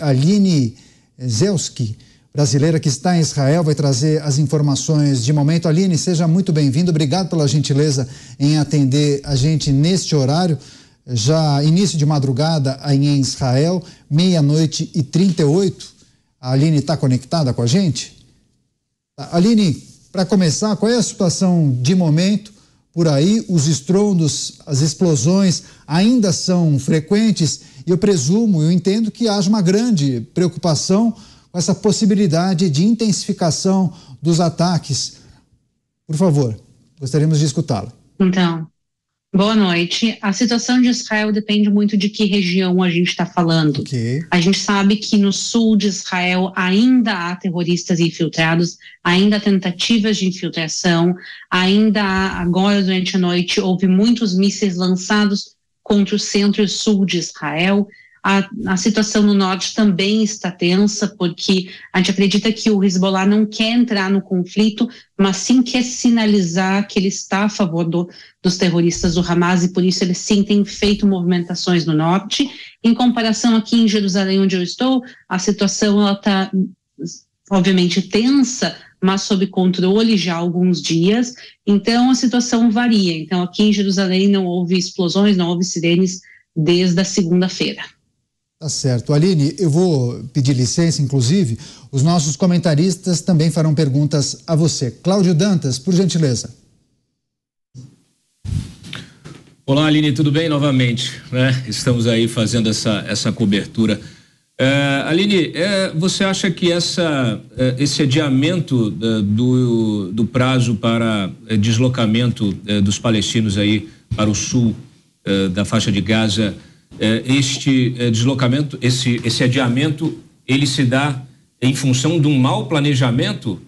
Aline Zelski, brasileira que está em Israel, vai trazer as informações de momento. Aline, seja muito bem-vinda, obrigado pela gentileza em atender a gente neste horário, já início de madrugada aí em Israel, 00:38. A Aline está conectada com a gente? Aline, para começar, qual é a situação de momento por aí? Os estrondos, as explosões ainda são frequentes e eu entendo que haja uma grande preocupação com essa possibilidade de intensificação dos ataques. Por favor, gostaríamos de escutá-la. Então, boa noite. A situação de Israel depende muito de que região a gente está falando. Okay. A gente sabe que no sul de Israel ainda há terroristas infiltrados, ainda há tentativas de infiltração, ainda há, agora durante a noite, houve muitos mísseis lançados contra o centro e sul de Israel. A situação no norte também está tensa, porque a gente acredita que o Hezbollah não quer entrar no conflito, mas sim quer sinalizar que ele está a favor dos terroristas do Hamas, e por isso eles sim têm feito movimentações no norte. Em comparação aqui em Jerusalém, onde eu estou, a situação está obviamente tensa, mas sob controle já há alguns dias, então a situação varia. Então aqui em Jerusalém não houve explosões, não houve sirenes desde a segunda-feira. Tá certo. Aline, eu vou pedir licença, inclusive, os nossos comentaristas também farão perguntas a você. Cláudio Dantas, por gentileza. Olá, Aline, tudo bem novamente, né? Estamos aí fazendo essa cobertura. Aline, você acha que esse adiamento do prazo para deslocamento dos palestinos aí para o sul da faixa de Gaza, este deslocamento, esse adiamento, ele se dá em função de um mau planejamento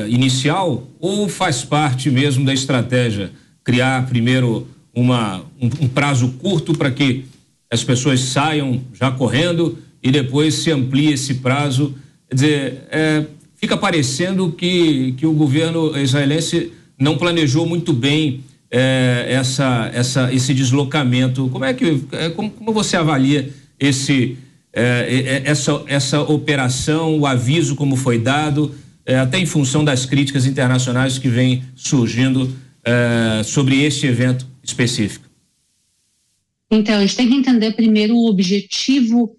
inicial, ou faz parte mesmo da estratégia criar primeiro um prazo curto para que as pessoas saiam já correndo e depois se amplia esse prazo? Quer dizer, fica parecendo que o governo israelense não planejou muito bem esse deslocamento. Como você avalia essa operação, o aviso como foi dado, até em função das críticas internacionais que vêm surgindo sobre este evento específico? Então, a gente tem que entender primeiro o objetivo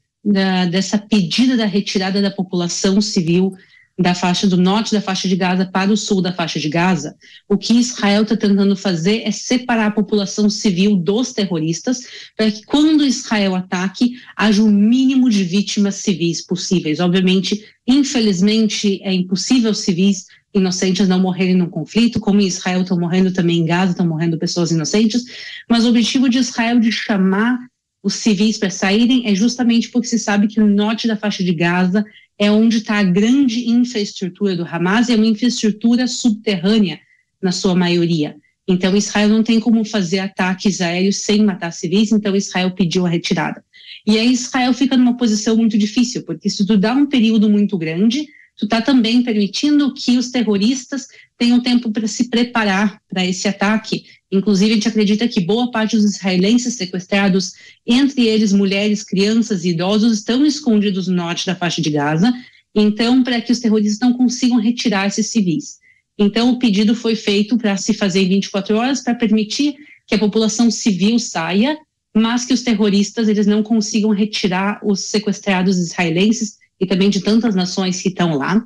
dessa pedida da retirada da população civil da faixa do norte da faixa de Gaza para o sul da faixa de Gaza. O que Israel está tentando fazer é separar a população civil dos terroristas, para que quando Israel ataque, haja o mínimo de vítimas civis possíveis. Obviamente, infelizmente, é impossível civis inocentes não morrerem num conflito, como em Israel estão morrendo também em Gaza, estão morrendo pessoas inocentes, mas o objetivo de Israel de chamar os civis para saírem é justamente porque se sabe que no norte da faixa de Gaza é onde está a grande infraestrutura do Hamas, é uma infraestrutura subterrânea, na sua maioria. Então, Israel não tem como fazer ataques aéreos sem matar civis, então Israel pediu a retirada. E aí Israel fica numa posição muito difícil, porque se tu dá um período muito grande, tu está também permitindo que os terroristas tenham tempo para se preparar para esse ataque. Inclusive, a gente acredita que boa parte dos israelenses sequestrados, entre eles mulheres, crianças e idosos, estão escondidos no norte da faixa de Gaza, então, para que os terroristas não consigam retirar esses civis. Então, o pedido foi feito para se fazer em 24 horas, para permitir que a população civil saia, mas que os terroristas eles não consigam retirar os sequestrados israelenses e também de tantas nações que estão lá.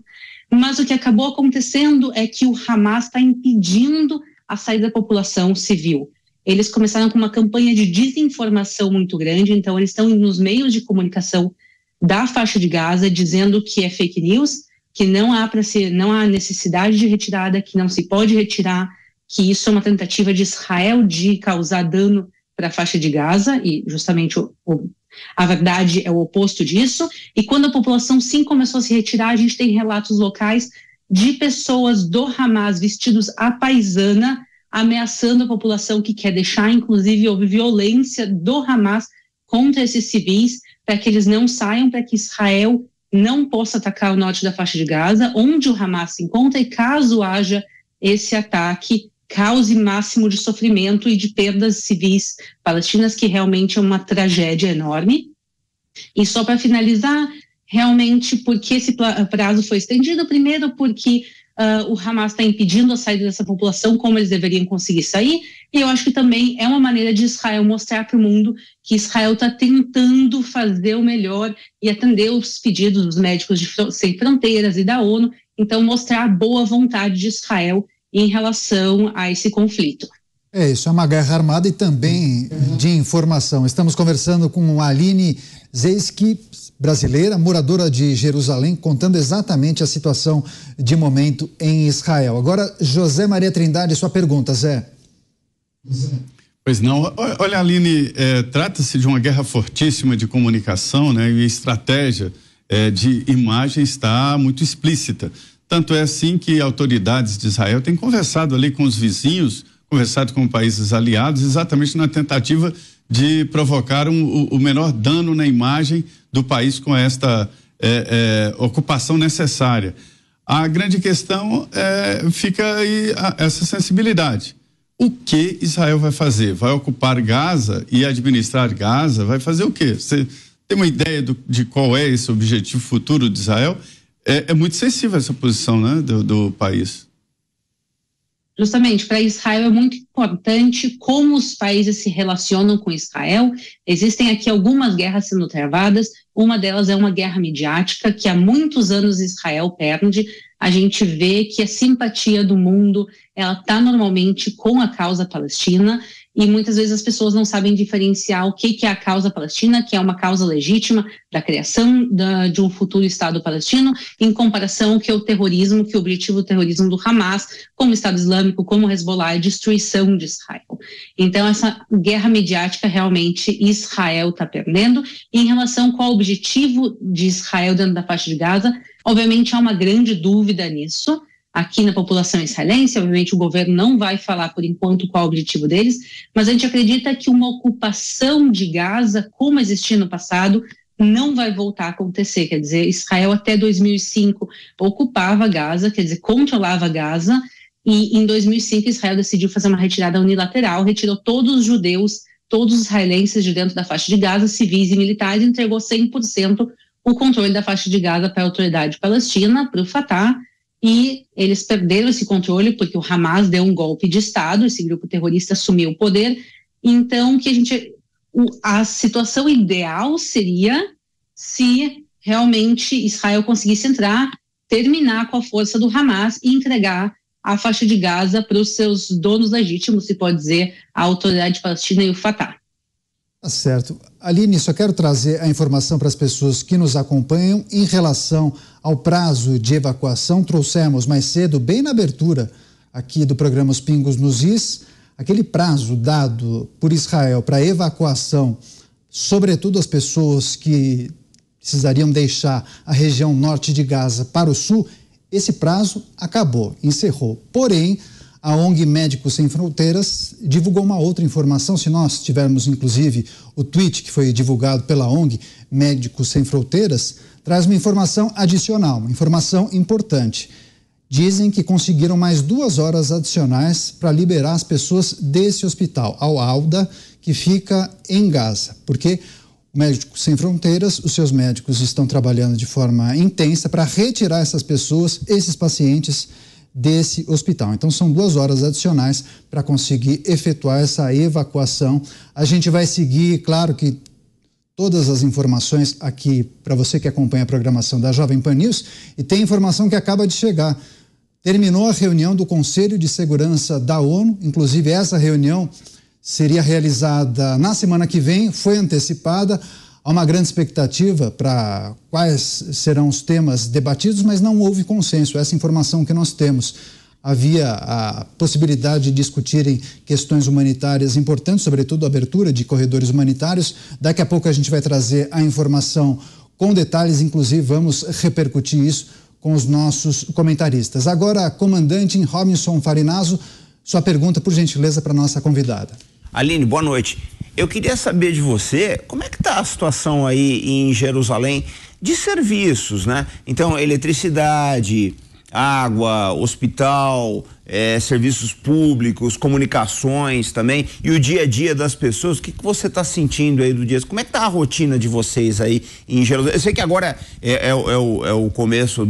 Mas o que acabou acontecendo é que o Hamas está impedindo a saída da população civil. Eles começaram com uma campanha de desinformação muito grande, então eles estão nos meios de comunicação da faixa de Gaza dizendo que é fake news, que não há necessidade de retirada, que não se pode retirar, que isso é uma tentativa de Israel de causar dano para a faixa de Gaza, e justamente a verdade é o oposto disso. E quando a população sim começou a se retirar, a gente tem relatos locais de pessoas do Hamas vestidos à paisana, ameaçando a população que quer deixar. Inclusive, houve violência do Hamas contra esses civis, para que eles não saiam, para que Israel não possa atacar o norte da faixa de Gaza, onde o Hamas se encontra, e caso haja esse ataque, cause máximo de sofrimento e de perdas civis palestinas, que realmente é uma tragédia enorme. E só para finalizar, realmente, por que esse prazo foi estendido? Primeiro, porque o Hamas está impedindo a saída dessa população, como eles deveriam conseguir sair, e eu acho que também é uma maneira de Israel mostrar para o mundo que Israel está tentando fazer o melhor e atender os pedidos dos médicos Sem Fronteiras e da ONU, então mostrar a boa vontade de Israel em relação a esse conflito. É isso, é uma guerra armada e também de informação. Estamos conversando com a Aline Zeiski, brasileira, moradora de Jerusalém, contando exatamente a situação de momento em Israel. Agora, José Maria Trindade, sua pergunta, Zé. Pois não, olha, Aline, trata-se de uma guerra fortíssima de comunicação, né? E a estratégia de imagem está muito explícita. Tanto é assim que autoridades de Israel têm conversado ali com os vizinhos, conversado com países aliados, exatamente na tentativa de provocar o menor dano na imagem do país com esta ocupação necessária. A grande questão fica aí essa sensibilidade. O que Israel vai fazer? Vai ocupar Gaza e administrar Gaza? Vai fazer o quê? Você tem uma ideia de qual é esse objetivo futuro de Israel? É muito sensível essa posição, né, do país. Justamente, para Israel é muito importante como os países se relacionam com Israel. Existem aqui algumas guerras sendo travadas, uma delas é uma guerra midiática que há muitos anos Israel perde. A gente vê que a simpatia do mundo, ela está normalmente com a causa palestina, e muitas vezes as pessoas não sabem diferenciar o que é a causa palestina, que é uma causa legítima da criação de um futuro Estado palestino, em comparação ao que é o terrorismo, que o objetivo do terrorismo do Hamas, como Estado Islâmico, como Hezbollah, é destruição de Israel. Então, essa guerra midiática, realmente, Israel está perdendo. E em relação ao qual o objetivo de Israel dentro da faixa de Gaza, obviamente há uma grande dúvida nisso. Aqui na população israelense, obviamente o governo não vai falar por enquanto qual é o objetivo deles, mas a gente acredita que uma ocupação de Gaza, como existia no passado, não vai voltar a acontecer. Quer dizer, Israel até 2005 ocupava Gaza, quer dizer, controlava Gaza, e em 2005 Israel decidiu fazer uma retirada unilateral, retirou todos os judeus, todos os israelenses de dentro da faixa de Gaza, civis e militares, e entregou 100% o controle da faixa de Gaza para a autoridade palestina, para o Fatah. E eles perderam esse controle porque o Hamas deu um golpe de Estado, esse grupo terrorista assumiu o poder. Então, a situação ideal seria se realmente Israel conseguisse entrar, terminar com a força do Hamas e entregar a faixa de Gaza para os seus donos legítimos, se pode dizer, a autoridade palestina e o Fatah. Tá certo. Aline, só quero trazer a informação para as pessoas que nos acompanham em relação ao prazo de evacuação. Trouxemos mais cedo, bem na abertura aqui do programa Os Pingos nos Is, aquele prazo dado por Israel para evacuação, sobretudo as pessoas que precisariam deixar a região norte de Gaza para o sul. Esse prazo acabou, encerrou. Porém, a ONG Médicos Sem Fronteiras divulgou uma outra informação. Se nós tivermos, inclusive, o tweet que foi divulgado pela ONG Médicos Sem Fronteiras, traz uma informação adicional, uma informação importante. Dizem que conseguiram mais 2 horas adicionais para liberar as pessoas desse hospital, Al-Alda, que fica em Gaza, porque o Médicos Sem Fronteiras, os seus médicos estão trabalhando de forma intensa para retirar essas pessoas, esses pacientes, desse hospital. Então são 2 horas adicionais para conseguir efetuar essa evacuação. A gente vai seguir, claro que todas as informações aqui para você que acompanha a programação da Jovem Pan News, e tem informação que acaba de chegar. Terminou a reunião do Conselho de Segurança da ONU, inclusive essa reunião seria realizada na semana que vem, foi antecipada. Há uma grande expectativa para quais serão os temas debatidos, mas não houve consenso. Essa informação que nós temos. Havia a possibilidade de discutirem questões humanitárias importantes, sobretudo a abertura de corredores humanitários. Daqui a pouco a gente vai trazer a informação com detalhes, inclusive vamos repercutir isso com os nossos comentaristas. Agora, comandante Robinson Farinazzo, sua pergunta, por gentileza, para a nossa convidada. Aline, boa noite. Eu queria saber de você, como é que está a situação aí em Jerusalém de serviços, né? Então, eletricidade, água, hospital, serviços públicos, comunicações também, e o dia a dia das pessoas. O que você está sentindo aí do dia? Como é que tá a rotina de vocês aí em Jerusalém? Eu sei que agora é o começo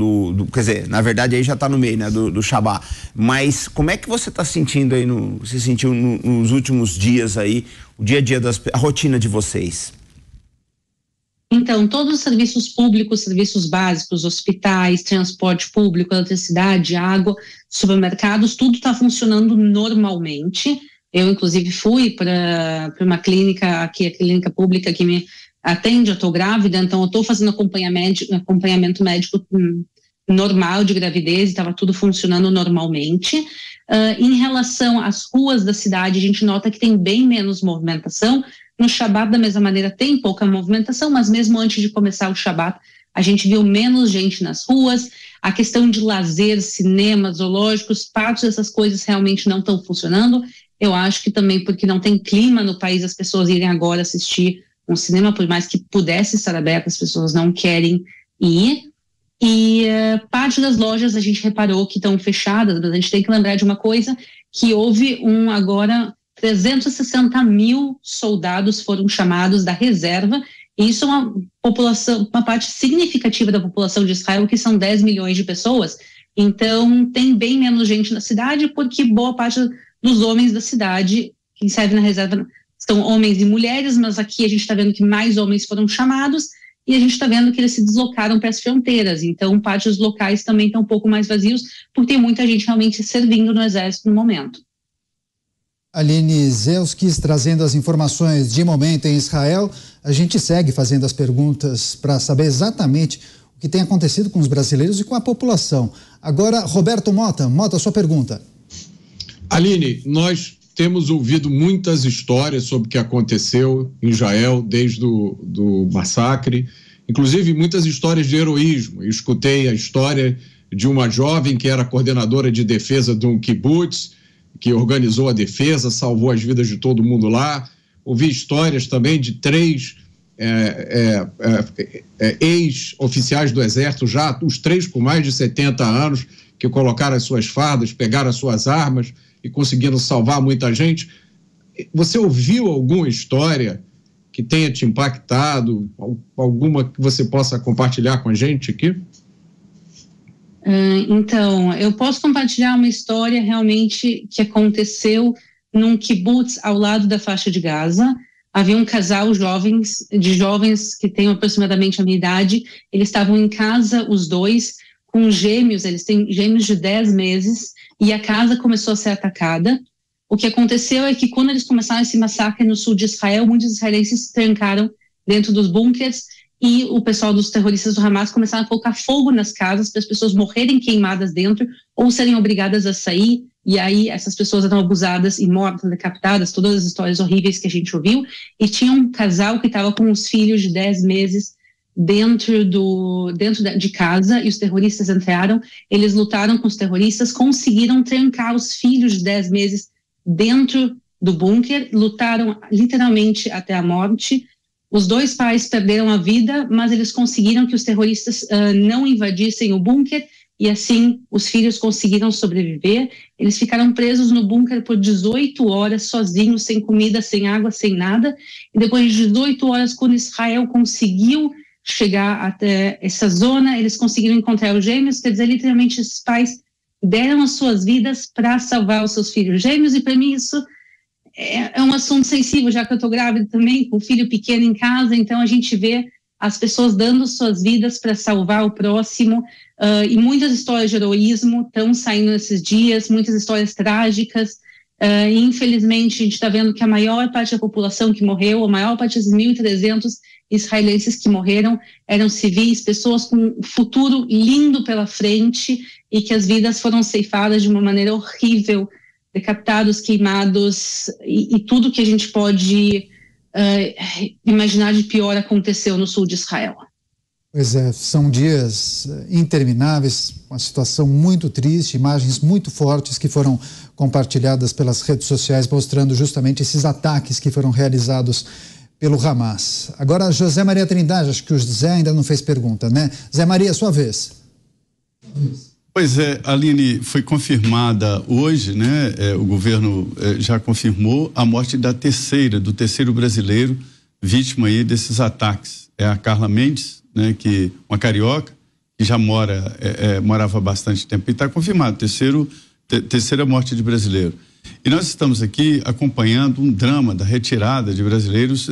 quer dizer, na verdade aí já está no meio, né, do Shabbat, mas como é que você está sentindo aí, você sentiu nos últimos dias aí, o dia a dia a rotina de vocês? Então, todos os serviços públicos, serviços básicos, hospitais, transporte público, eletricidade, água, supermercados, tudo está funcionando normalmente. Eu, inclusive, fui para uma clínica aqui, a clínica pública que me atende, eu estou grávida, então eu estou fazendo acompanhamento médico normal de gravidez, estava tudo funcionando normalmente. Em relação às ruas da cidade, a gente nota que tem bem menos movimentação. No Shabat, da mesma maneira, tem pouca movimentação, mas mesmo antes de começar o Shabat, a gente viu menos gente nas ruas. A questão de lazer, cinema, zoológicos, partes dessas coisas realmente não estão funcionando. Eu acho que também porque não tem clima no país, as pessoas irem agora assistir um cinema, por mais que pudesse estar aberto, as pessoas não querem ir. E parte das lojas a gente reparou que estão fechadas, mas a gente tem que lembrar de uma coisa, que houve agora 360 mil soldados foram chamados da reserva, e isso é uma parte significativa da população de Israel, que são 10 milhões de pessoas. Então tem bem menos gente na cidade, porque boa parte dos homens da cidade que servem na reserva são homens e mulheres, mas aqui a gente está vendo que mais homens foram chamados, e a gente está vendo que eles se deslocaram para as fronteiras. Então parte dos locais também estão um pouco mais vazios, porque tem muita gente realmente servindo no exército no momento. Aline Zelskis trazendo as informações de momento em Israel. A gente segue fazendo as perguntas para saber exatamente o que tem acontecido com os brasileiros e com a população. Agora, Roberto Mota, sua pergunta. Aline, nós temos ouvido muitas histórias sobre o que aconteceu em Israel desde do massacre, inclusive muitas histórias de heroísmo. Eu escutei a história de uma jovem que era coordenadora de defesa de um kibbutz, que organizou a defesa, salvou as vidas de todo mundo lá. Ouvi histórias também de 3 ex-oficiais do Exército, já os 3 com mais de 70 anos, que colocaram as suas fardas, pegaram as suas armas e conseguiram salvar muita gente. Você ouviu alguma história que tenha te impactado, alguma que você possa compartilhar com a gente aqui? Então, eu posso compartilhar uma história realmente que aconteceu num kibbutz ao lado da faixa de Gaza. Havia um casal de jovens que têm aproximadamente a minha idade. Eles estavam em casa, os dois, com gêmeos. Eles têm gêmeos de 10 meses e a casa começou a ser atacada. O que aconteceu é que quando eles começaram esse massacre no sul de Israel, muitos israelenses se trancaram dentro dos bunkers e o pessoal dos terroristas do Hamas começaram a colocar fogo nas casas para as pessoas morrerem queimadas dentro ou serem obrigadas a sair, e aí essas pessoas eram abusadas e mortas, decapitadas, todas as histórias horríveis que a gente ouviu. E tinha um casal que estava com os filhos de 10 meses dentro de casa, e os terroristas entraram, eles lutaram com os terroristas, conseguiram trancar os filhos de 10 meses dentro do bunker, lutaram literalmente até a morte. Os 2 pais perderam a vida, mas eles conseguiram que os terroristas não invadissem o bunker, e assim os filhos conseguiram sobreviver. Eles ficaram presos no bunker por 18 horas, sozinhos, sem comida, sem água, sem nada. E depois de 18 horas, quando Israel conseguiu chegar até essa zona, eles conseguiram encontrar os gêmeos. Quer dizer, literalmente, esses pais deram as suas vidas para salvar os seus filhos gêmeos, e para mim isso é um assunto sensível, já que eu estou grávida também, com um filho pequeno em casa. Então a gente vê as pessoas dando suas vidas para salvar o próximo, e muitas histórias de heroísmo estão saindo nesses dias, muitas histórias trágicas, e infelizmente a gente está vendo que a maior parte da população que morreu, a maior parte dos 1.300 israelenses que morreram eram civis, pessoas com um futuro lindo pela frente, e que as vidas foram ceifadas de uma maneira horrível, decapitados, queimados, e tudo que a gente pode imaginar de pior aconteceu no sul de Israel. Pois é, são dias intermináveis, uma situação muito triste, imagens muito fortes que foram compartilhadas pelas redes sociais, mostrando justamente esses ataques que foram realizados pelo Hamas. Agora, José Maria Trindade, acho que o Zé ainda não fez pergunta, né? Zé Maria, sua vez. Pois é, Aline, foi confirmada hoje, né? O governo já confirmou a morte do terceiro brasileiro vítima aí desses ataques. É a Carla Mendes, né? Uma carioca que já morava há bastante tempo, e está confirmado, terceira morte de brasileiro. E nós estamos aqui acompanhando um drama da retirada de brasileiros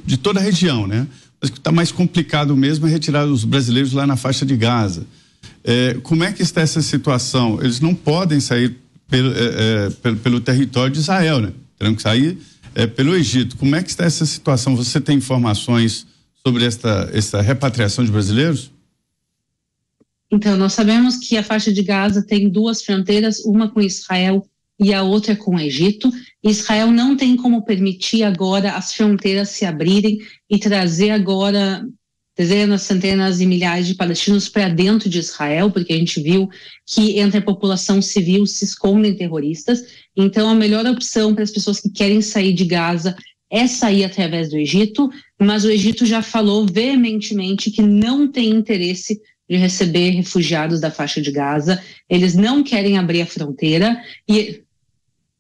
de toda a região, né? Mas o que está mais complicado mesmo é retirar os brasileiros lá na faixa de Gaza. Como é que está essa situação? Eles não podem sair pelo território de Israel, né? Terão que sair pelo Egito. Como é que está essa situação? Você tem informações sobre essa repatriação de brasileiros? Então, nós sabemos que a faixa de Gaza tem duas fronteiras, uma com Israel e a outra com o Egito. Israel não tem como permitir agora as fronteiras se abrirem e trazer agora dezenas, centenas e milhares de palestinos para dentro de Israel, porque a gente viu que entre a população civil se escondem terroristas. Então, a melhor opção para as pessoas que querem sair de Gaza é sair através do Egito, mas o Egito já falou veementemente que não tem interesse de receber refugiados da faixa de Gaza. Eles não querem abrir a fronteira e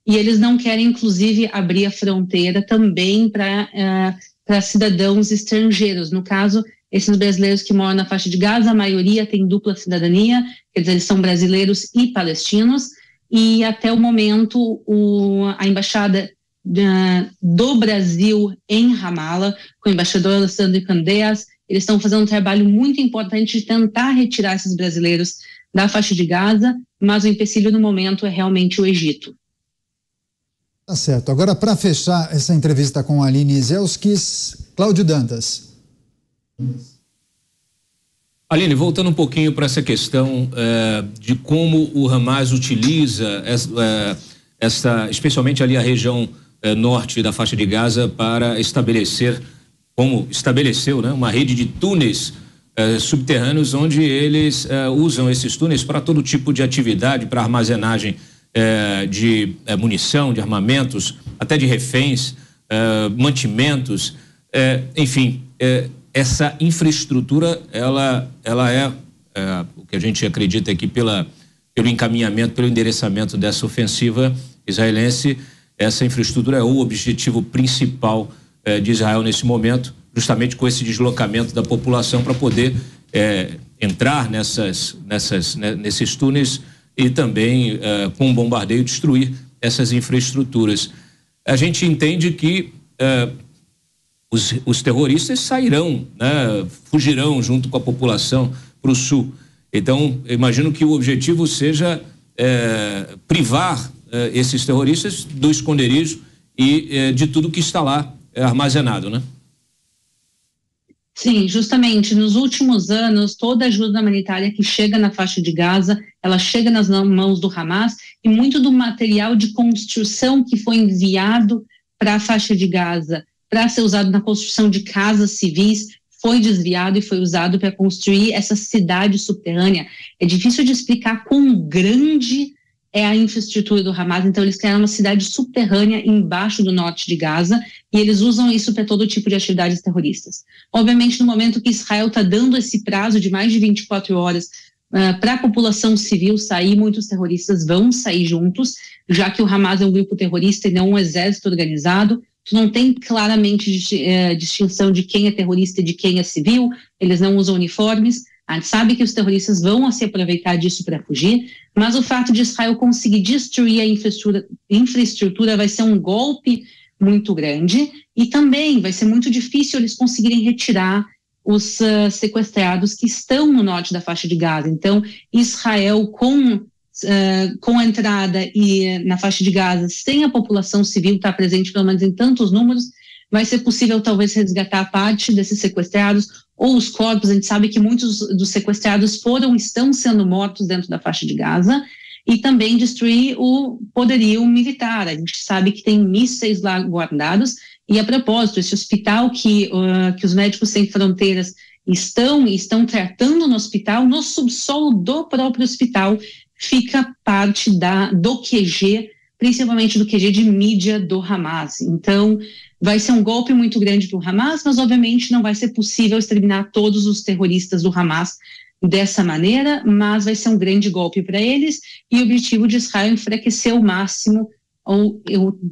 eles não querem, inclusive, abrir a fronteira também para cidadãos estrangeiros. No caso, esses brasileiros que moram na faixa de Gaza, a maioria tem dupla cidadania, quer dizer, eles são brasileiros e palestinos, e até o momento a embaixada do Brasil em Ramallah, com o embaixador Alessandro Candeias, eles estão fazendo um trabalho muito importante de tentar retirar esses brasileiros da faixa de Gaza, mas o empecilho no momento é realmente o Egito. Tá certo. Agora, para fechar essa entrevista com a Aline Zelskis, Cláudio Dantas. Aline, voltando um pouquinho para essa questão de como o Hamas utiliza especialmente ali a região norte da faixa de Gaza para estabelecer, como estabeleceu, né, uma rede de túneis subterrâneos, onde eles usam esses túneis para todo tipo de atividade, para armazenagem de munição, de armamentos, até de reféns, mantimentos, enfim, essa infraestrutura, ela é o que a gente acredita aqui pelo encaminhamento, pelo endereçamento dessa ofensiva israelense. Essa infraestrutura é o objetivo principal de Israel nesse momento, justamente com esse deslocamento da população para poder entrar nesses túneis e também com um bombardeio destruir essas infraestruturas. A gente entende que os terroristas sairão, né, fugirão junto com a população para o sul. Então, eu imagino que o objetivo seja privar esses terroristas do esconderijo e de tudo que está lá armazenado, né? Sim, justamente. Nos últimos anos, toda ajuda humanitária que chega na faixa de Gaza, ela chega nas mãos do Hamas, e muito do material de construção que foi enviado para a faixa de Gaza para ser usado na construção de casas civis foi desviado e foi usado para construir essa cidade subterrânea. É difícil de explicar quão grande é a infraestrutura do Hamas. Então, eles criaram uma cidade subterrânea embaixo do norte de Gaza e eles usam isso para todo tipo de atividades terroristas. Obviamente, no momento que Israel está dando esse prazo de mais de 24 horas para a população civil sair, muitos terroristas vão sair juntos, já que o Hamas é um grupo terrorista e não um exército organizado. Não tem claramente distinção de quem é terrorista e de quem é civil, eles não usam uniformes. A gente sabe que os terroristas vão se aproveitar disso para fugir, mas o fato de Israel conseguir destruir a infraestrutura vai ser um golpe muito grande, e também vai ser muito difícil eles conseguirem retirar os sequestrados que estão no norte da faixa de Gaza. Então, Israel, com a entrada e na faixa de Gaza, sem a população civil estar presente, pelo menos em tantos números, vai ser possível talvez resgatar parte desses sequestrados ou os corpos. A gente sabe que muitos dos sequestrados estão sendo mortos dentro da faixa de Gaza, e também destruir o poderio militar. A gente sabe que tem mísseis lá guardados, e a propósito, esse hospital que os Médicos Sem Fronteiras estão tratando no hospital, no subsolo do próprio hospital, fica parte do QG, principalmente do QG de mídia do Hamas. Então, vai ser um golpe muito grande para o Hamas, mas obviamente não vai ser possível exterminar todos os terroristas do Hamas dessa maneira, mas vai ser um grande golpe para eles, e o objetivo de Israel é enfraquecer ao máximo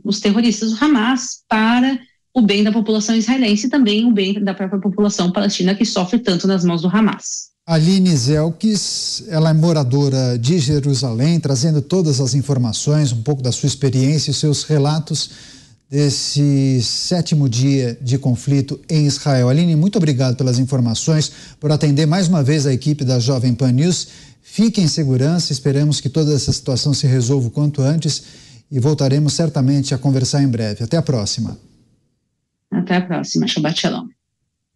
os terroristas do Hamas para o bem da população israelense e também o bem da própria população palestina que sofre tanto nas mãos do Hamas. Aline Zelkis, ela é moradora de Jerusalém, trazendo todas as informações, um pouco da sua experiência e seus relatos desse 7º dia de conflito em Israel. Aline, muito obrigado pelas informações, por atender mais uma vez a equipe da Jovem Pan News. Fique em segurança, esperamos que toda essa situação se resolva o quanto antes e voltaremos certamente a conversar em breve. Até a próxima. Até a próxima. Shabbat Shalom.